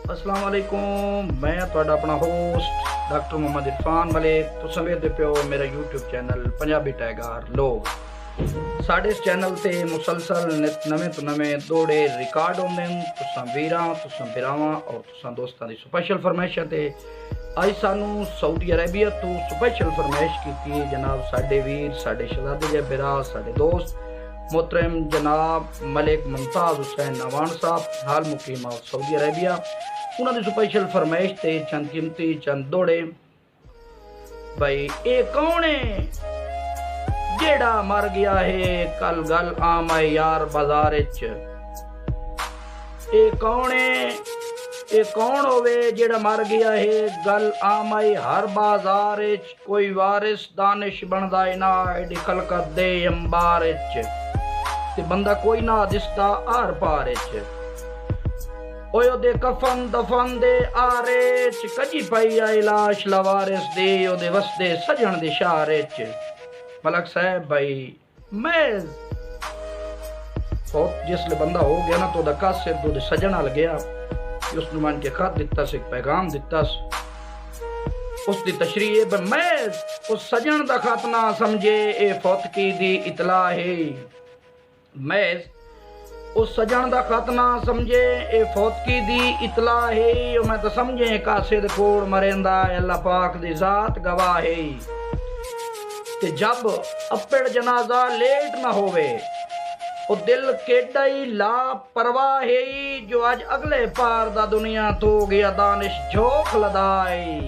अस्सलाम वालेकुम, मैं तुहाडा अपना होस्ट डॉक्टर मोहम्मद इरफान मलिक। तुसां वेखदे पियो मेरा यूट्यूब चैनल पंजाबी टाइगर लोग। साढ़े इस चैनल से मुसलसल नित नवे तो नवे दौड़े रिकॉर्ड होंदे हैं। तुसां वीरां, तुसां बिरावां और तुसां दोस्तां दी स्पेशल फरमाइशां ते अज सानू सऊदी अरेबिया तो स्पेशल फरमाइश की जनाब साडे वीर, साडे शहजादे दे बिरा, साडे दोस्त मोहतरम जनाब मलिक मुमताज हुसैन नवान साहब हाल मुकीम सऊदी अरेबिया। उन्होंने स्पेशल फरमाइश थे चंद कीमती चंद दौड़े। भाई ये कौन है जेड़ा मर गया है कल गल आम है यार बाजार च। ये कौन है, ये कौन होवे जेड़ा मर गया है गल आम है हर बाजार च। कोई वारिस दानिश बनदा ना एडी खलकत दे अंबार च ते बंदा कोई ना दिसदा आर पार च। ओयो दे कफन दफन दे आरे च कजी पई आई लाश लवारिस दे ओदे वसदे सजण दे शार च। मलक साहब भाई मैं जिसले बंदा हो गया ना तो ओदा कासिर तो सजण हल गया। उसने मान के खत दिता से पैगाम दिता उसकी तशरीह मैं उस सजण दा खत ना समझे ए फौतकी दी इतला है। मैं उस सजण दा खत ना समझे ए फौतकी दी इतला है। मैं तो समझे कासिद कोड़ मरेंदा अल्लाह पाक दी जात गवाह है। ते जब अपड़ जनाजा लेट ना होवे ओ दिल केडा ही लापरवाह है जो आज अगले पार दा दुनिया तो गया दानिश झोंक लदाई।